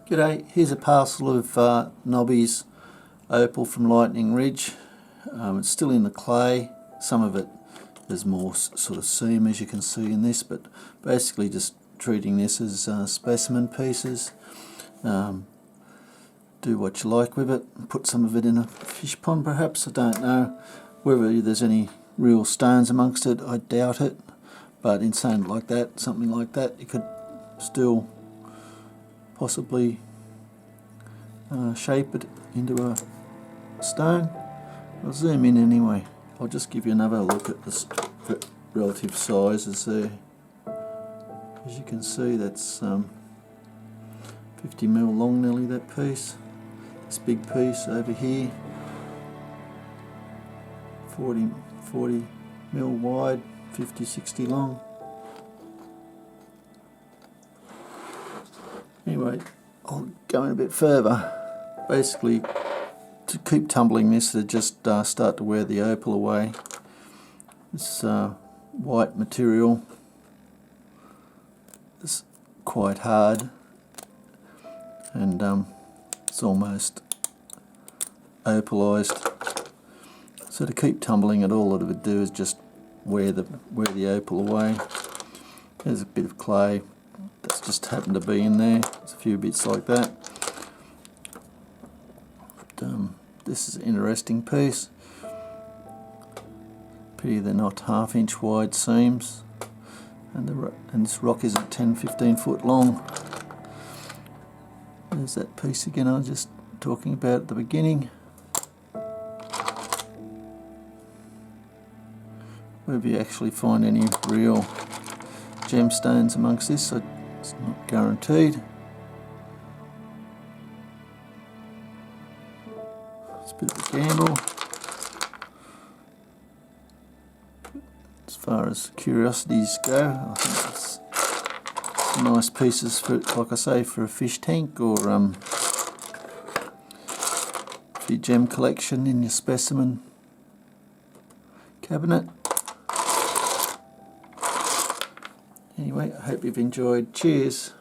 G'day, here's a parcel of Nobby's Opal from Lightning Ridge. It's still in the clay. Some of it there's more sort of seam, as you can see in this, but basically just treating this as specimen pieces. Do what you like with it. Put some of it in a fish pond perhaps, I don't know. Whether there's any real stones amongst it, I doubt it. But in something like that, you could still possibly shape it into a stone. I'll zoom in anyway. I'll just give you another look at the relative sizes there. As you can see, that's 50mm long nearly, that piece. This big piece over here, 40mm wide, 50-60 long. Anyway, I'll go in a bit further. Basically, to keep tumbling this, to just start to wear the opal away. This white material is quite hard, and it's almost opalized. So to keep tumbling it, all it would do is just wear the opal away. There's a bit of clay that's just happened to be in there. There's a few bits like that. But, this is an interesting piece. Pity they're not half-inch wide seams, and this rock isn't 10-15 foot long. There's that piece again I was just talking about at the beginning. Whether you actually find any real gemstones amongst this, it's not guaranteed. It's a bit of a gamble. As far as curiosities go, I think it's nice pieces for, like I say, for a fish tank or for your gem collection in your specimen cabinet. Anyway, I hope you've enjoyed. Cheers.